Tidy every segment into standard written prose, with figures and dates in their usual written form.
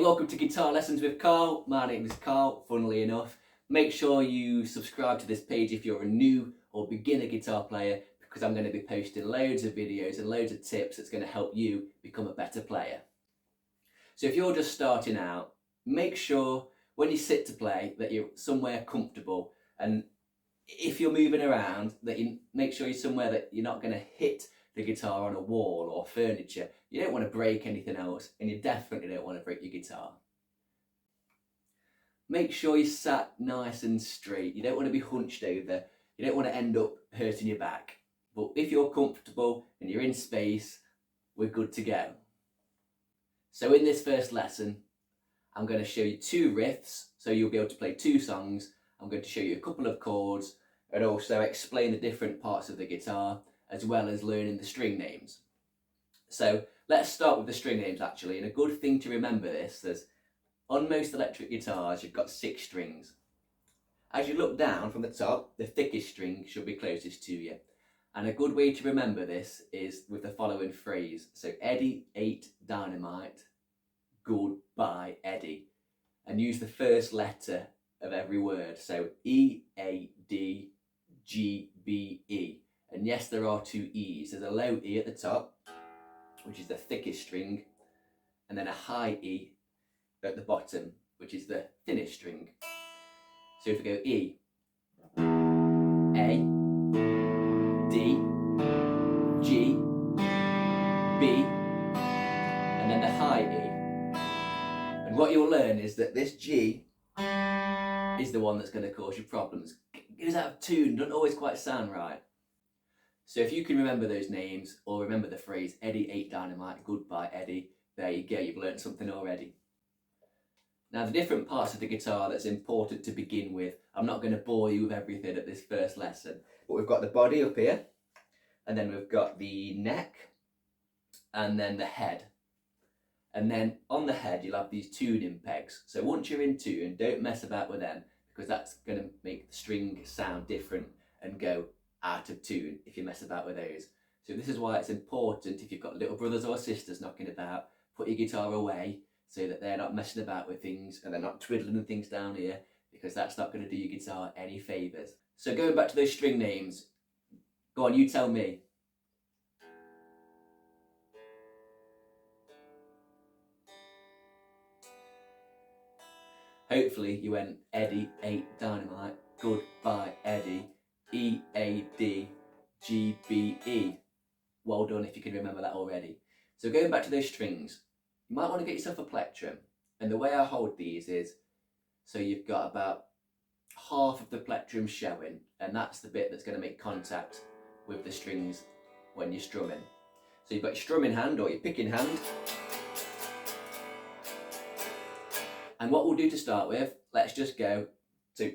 welcome to Guitar Lessons with Carl. My name is Carl, funnily enough. Make sure you subscribe to this page if you're a new or beginner guitar player, because I'm going to be posting loads of videos and loads of tips that's going to help you become a better player. So if you're just starting out, make sure when you sit to play that you're somewhere comfortable, and if you're moving around, that you make sure you're somewhere that you're not going to hit the guitar on a wall or furniture. You don't want to break anything else, and you definitely don't want to break your guitar. Make sure you're sat nice and straight. You don't want to be hunched over. You don't want to end up hurting your back. But if you're comfortable and you're in space, we're good to go. So in this first lesson, I'm going to show you two riffs, so you'll be able to play two songs. I'm going to show you a couple of chords and also explain the different parts of the guitar, as well as learning the string names. So let's start with the string names actually, and a good thing to remember this is on most electric guitars you've got 6 strings. As you look down from the top, the thickest string should be closest to you. And a good way to remember this is with the following phrase. So Eddie ate dynamite, goodbye Eddie. And use the first letter of every word. So E-A-D-G-B-E. And yes, there are 2 E's. There's a low E at the top, which is the thickest string, and then a high E at the bottom, which is the thinnest string. So if we go E, A, D, G, B, and then the high E. And what you'll learn is that this G is the one that's going to cause you problems. It goes out of tune, doesn't always quite sound right. So if you can remember those names, or remember the phrase Eddie ate dynamite, goodbye Eddie, there you go, you've learned something already. Now the different parts of the guitar that's important to begin with, I'm not going to bore you with everything at this first lesson, but we've got the body up here, and then we've got the neck, and then the head. And then on the head you'll have these tuning pegs. So once you're in tune, don't mess about with them, because that's going to make the string sound different and go out of tune if you mess about with those. So this is why it's important, if you've got little brothers or sisters knocking about, put your guitar away so that they're not messing about with things and they're not twiddling things down here, because that's not going to do your guitar any favours. So going back to those string names, go on, you tell me. Hopefully you went Eddie ate dynamite, goodbye Eddie, E-A-D-G-B-E. Well done if you can remember that already. So going back to those strings, you might want to get yourself a plectrum. And the way I hold these is, so you've got about half of the plectrum showing, and that's the bit that's going to make contact with the strings when you're strumming. So you've got your strumming hand or your picking hand. And what we'll do to start with, let's just go to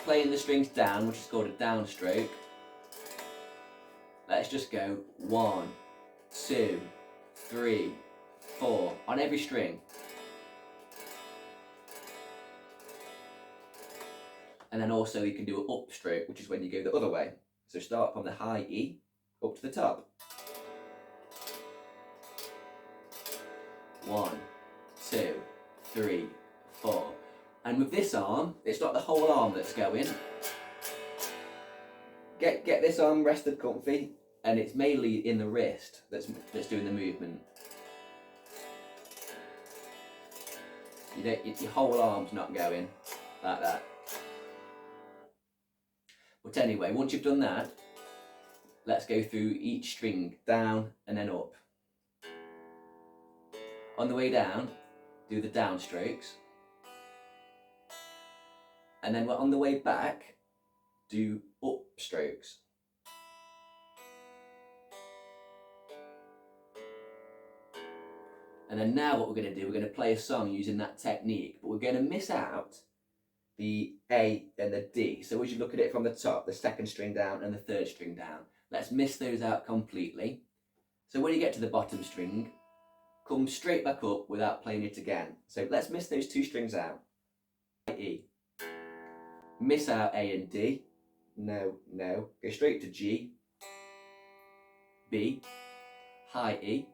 playing the strings down, which is called a downstroke. Let's just go 1, 2, 3, 4 on every string. And then also you can do an upstroke, which is when you go the other way. So start from the high E up to the top. 1, 2, 3, 4. And with this arm, it's not the whole arm that's going. Get this arm rested comfy, and it's mainly in the wrist that's doing the movement. Your whole arm's not going like that. But anyway, once you've done that, let's go through each string, down and then up. On the way down, do the downstrokes. And then on the way back, do upstrokes. And then now what we're going to do, we're going to play a song using that technique, but we're going to miss out the A and the D. So as you look at it from the top, the second string down and the third string down, let's miss those out completely. So when you get to the bottom string, come straight back up without playing it again. So let's miss those 2 strings out. E. Miss out A and D. No, no. Go straight to G, B, high E,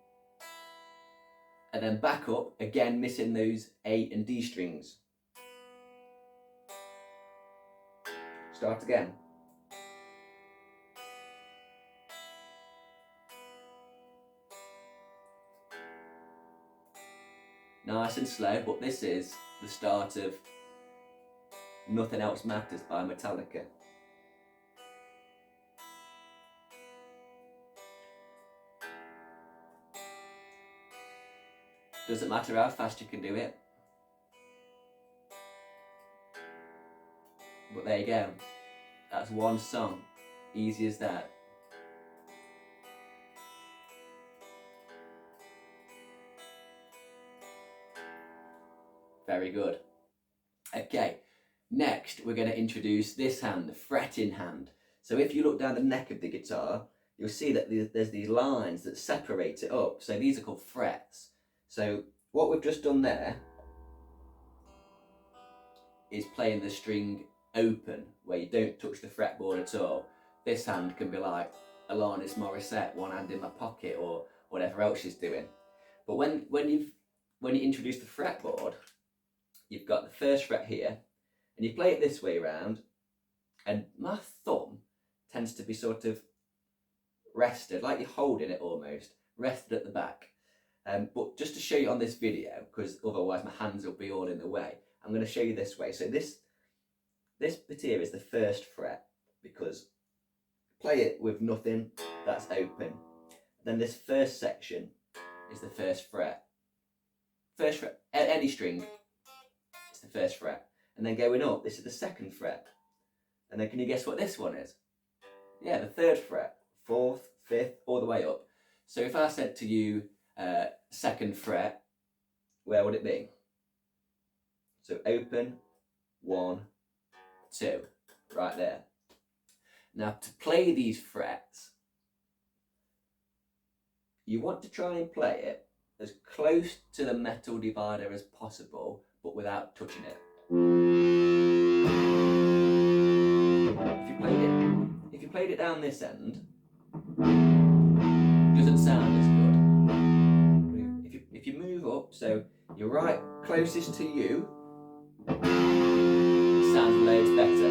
and then back up, again missing those A and D strings. Start again. Nice and slow, but this is the start of Nothing Else Matters by Metallica. Doesn't matter how fast you can do it. But there you go. That's one song. Easy as that. Very good. Okay, next we're going to introduce this hand, the fretting hand. So if you look down the neck of the guitar, you'll see that there's these lines that separate it up. So these are called frets. So what we've just done there is playing the string open, where you don't touch the fretboard at all. This hand can be like Alanis Morissette, one hand in my pocket, or whatever else she's doing. But when you introduce the fretboard, you've got the first fret here, and you play it this way around, and my thumb tends to be sort of rested, like you're holding it almost, rested at the back. But just to show you on this video, because otherwise my hands will be all in the way, I'm going to show you this way. So this bit here is the first fret, because play it with nothing, that's open. Then this first section is the first fret. First fret, any string, it's the first fret. And then going up, this is the second fret. And then can you guess what this one is? Yeah, the third fret, fourth, fifth, all the way up. So if I said to you, second fret, where would it be? So open, 1, 2, right there. Now to play these frets, you want to try and play it as close to the metal divider as possible, but without touching it. If you played it down this end, it doesn't sound as good. If you move up, so you're right closest to you, it sounds loads better.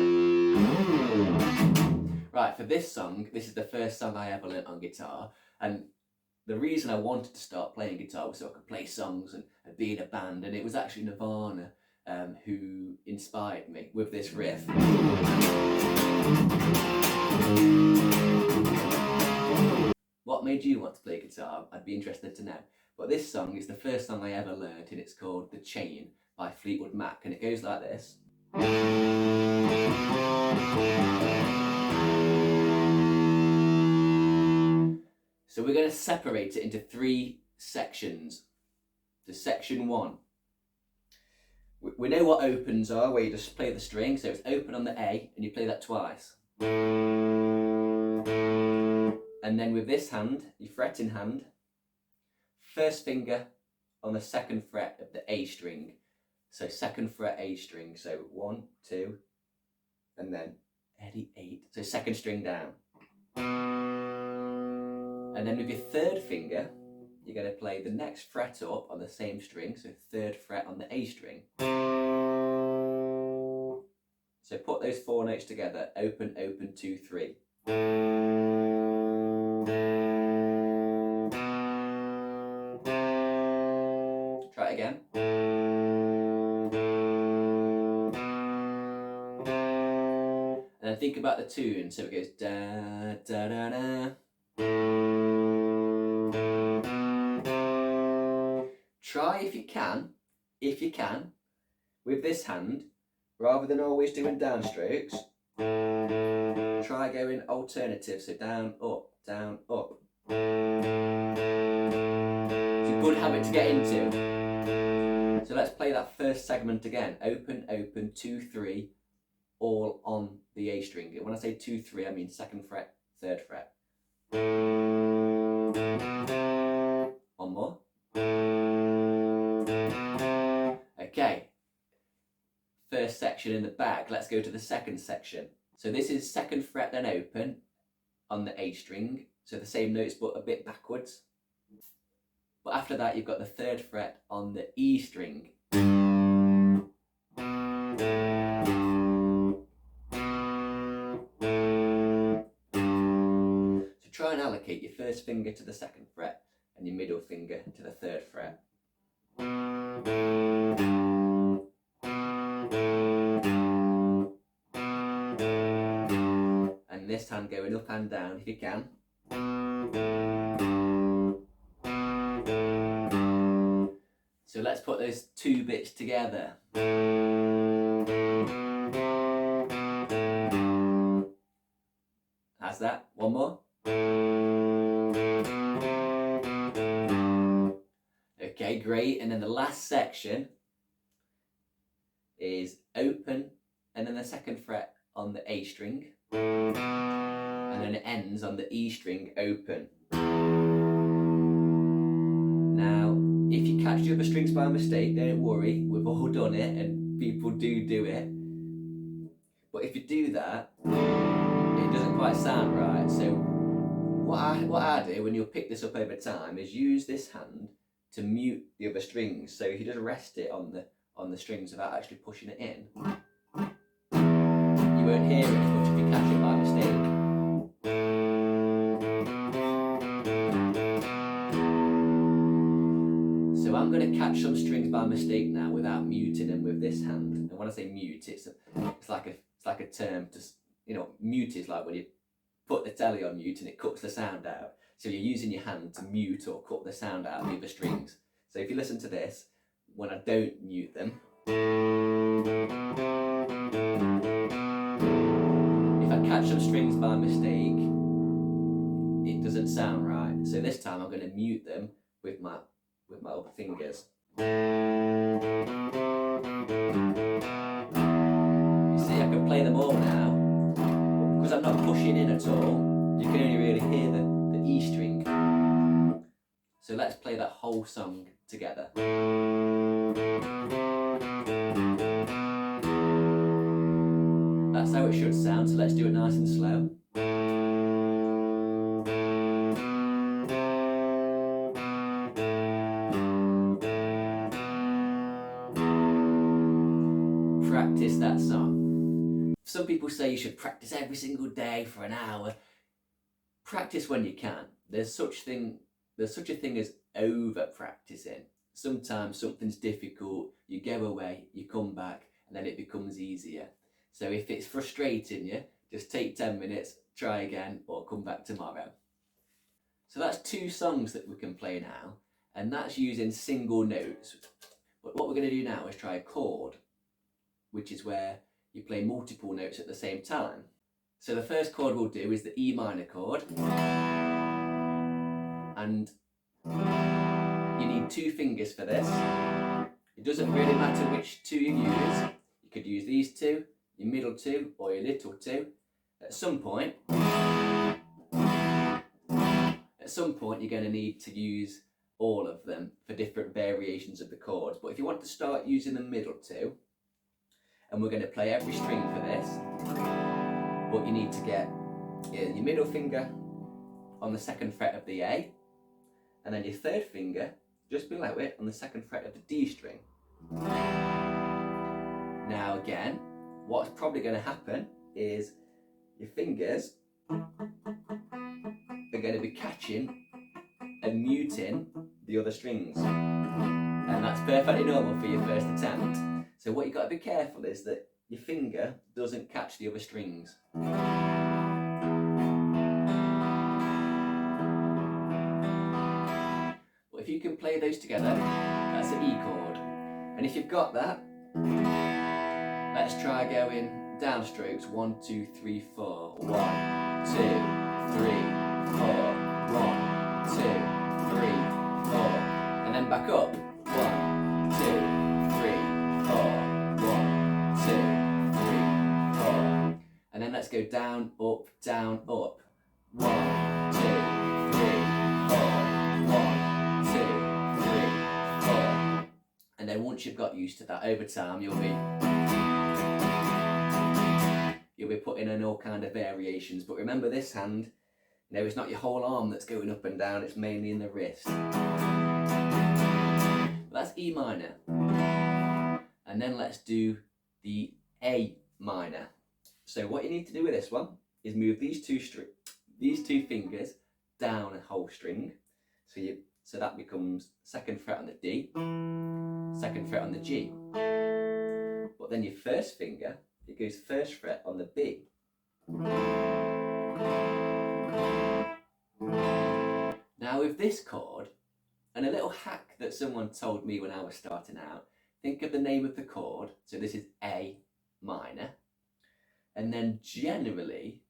Right, for this song, this is the first song I ever learnt on guitar, and the reason I wanted to start playing guitar was so I could play songs and be in a band, and it was actually Nirvana who inspired me with this riff. What made you want to play guitar? I'd be interested to know. But this song is the first song I ever learnt, and it's called The Chain by Fleetwood Mac, and it goes like this. So we're going to separate it into 3 sections. So section 1. We know what opens are, where you just play the string, so it's open on the A, and you play that twice. And then with this hand, your fretting hand, first finger on the second fret of the A string. So second fret A string, so 1, 2, and then 8. So second string down. And then with your third finger, you're going to play the next fret up on the same string, so third fret on the A string. So put those 4 notes together, open, open, 2, 3. Try it again. And then think about the tune, so it goes da da da da. Try if you can, with this hand, rather than always doing downstrokes, try going alternative, so down, up, down, up. It's a good habit to get into. So let's play that first segment again. Open, open, 2, 3, all on the A string. When I say 2, 3, I mean second fret, third fret. One more. Okay, first section in the back, let's go to the second section. So this is second fret then open on the A string, so the same notes but a bit backwards. But after that, you've got the 3rd fret on the E string. So try and allocate your 1st finger to the 2nd fret and your middle finger to the 3rd fret. And this hand going up and down if you can. So let's put those 2 bits together. How's that? One more. Okay, great. And then the last section is open and then the 2nd fret on the A string. And then it ends on the E string open. Now, if you catch the other strings by mistake, don't worry, we've all done it and people do it. But if you do that, it doesn't quite sound right. So what I do when you'll pick this up over time is use this hand to mute the other strings. So if you just rest it on the strings without actually pushing it in, you won't hear it as much if you catch it by mistake. So I'm going to catch some strings by mistake now without muting them with this hand. And when I say mute, it's like a term to, you know, mute is like when you put the telly on mute and it cuts the sound out. So you're using your hand to mute or cut the sound out of the other strings. So if you listen to this, when I don't mute them, if I catch some strings by mistake, it doesn't sound right. So this time I'm going to mute them with my other fingers. You see, I can play them all now, but because I'm not pushing in at all, you can only really hear the E string. So let's play that whole song together. That's how it should sound, so let's do it nice and slow. Practice that song. Some people say you should practice every single day for an hour. Practice when you can. There's such a thing as over practicing. Sometimes something's difficult, you go away, you come back, and then it becomes easier. So if it's frustrating you, just take 10 minutes, try again, or come back tomorrow. So that's 2 songs that we can play now, and that's using single notes. But what we're going to do now is try a chord, which is where you play multiple notes at the same time. So the first chord we'll do is the E minor chord. And you need 2 fingers for this. It doesn't really matter which 2 you use. You could use these 2, your middle 2, or your little 2. At some point you're going to need to use all of them for different variations of the chords. But if you want to start using the middle 2, and we're going to play every string for this, but you need to get your middle finger on the 2nd fret of the A, and then your 3rd finger just below it on the 2nd fret of the D string. Now again, what's probably going to happen is your fingers are going to be catching and muting the other strings, and that's perfectly normal for your first attempt. So what you've got to be careful is that your finger doesn't catch the other strings. But if you can play those together, that's an E chord. And if you've got that, let's try going downstrokes. 1, 2, 3, 4. 1, 2, 3, 4. 1, 2, 3, 4. And then back up. 1, 2, 3, 4. 1, 2, 3, 4. And then let's go down, up, down, up. 1, 2, 3, 4. 1, 2, 3, 4. And then once you've got used to that, over time you'll be putting in all kind of variations. But remember, this hand, you know, it's not your whole arm that's going up and down, it's mainly in the wrist. E minor. And then let's do the A minor. So what you need to do with this one is move these two fingers down a whole string. So that becomes 2nd fret on the D, 2nd fret on the G. But then your first finger, it goes 1st fret on the B. Now with this chord, and a little hack that someone told me when I was starting out, think of the name of the chord. So this is A minor. And then generally,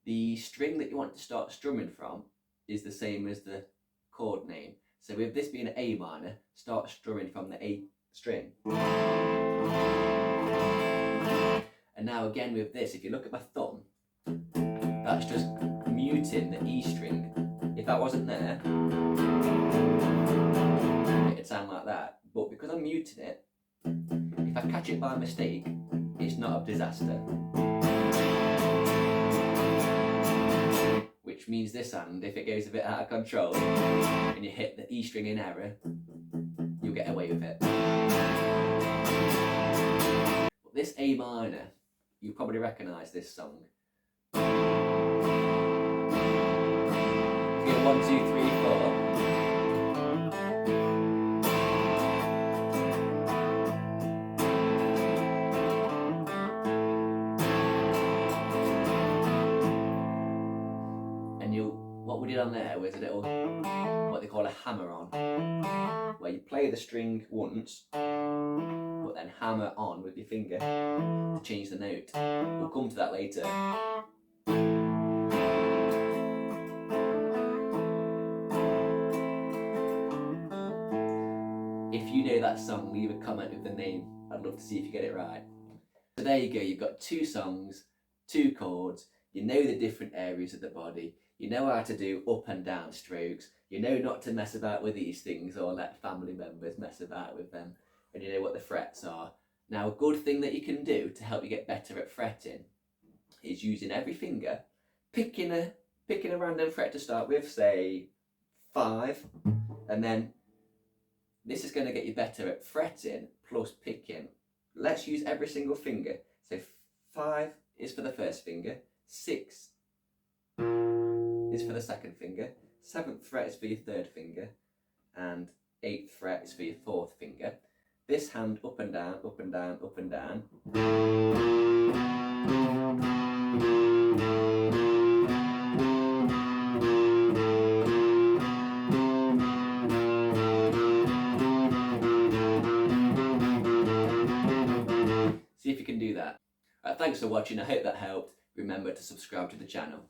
the string that you want to start strumming from is the same as the chord name. So with this being an A minor, start strumming from the A string. And now again with this, if you look at my thumb, that's just muting the E string. If that wasn't there, it'd sound like that. But because I'm muting it, if I catch it by mistake, it's not a disaster. Which means this hand, if it goes a bit out of control and you hit the E string in error, you'll get away with it. But this A minor, you probably recognise this song. 1, 2, 3, 4. And what we did on there was a little, what they call a hammer on, where you play the string once, but then hammer on with your finger to change the note. We'll come to that later. If you know that song, leave a comment with the name. I'd love to see if you get it right. So there you go, you've got 2 songs, 2 chords, you know the different areas of the body, you know how to do up and down strokes, you know not to mess about with these things or let family members mess about with them, and you know what the frets are. Now a good thing that you can do to help you get better at fretting is using every finger, picking a random fret to start with, say 5, and then this is going to get you better at fretting plus picking. Let's use every single finger. So 5 is for the first finger, 6 is for the second finger, 7th fret is for your 3rd finger, and 8th fret is for your 4th finger. This hand up and down, up and down, up and down. See if you can do that. Thanks for watching, I hope that helped. Remember to subscribe to the channel.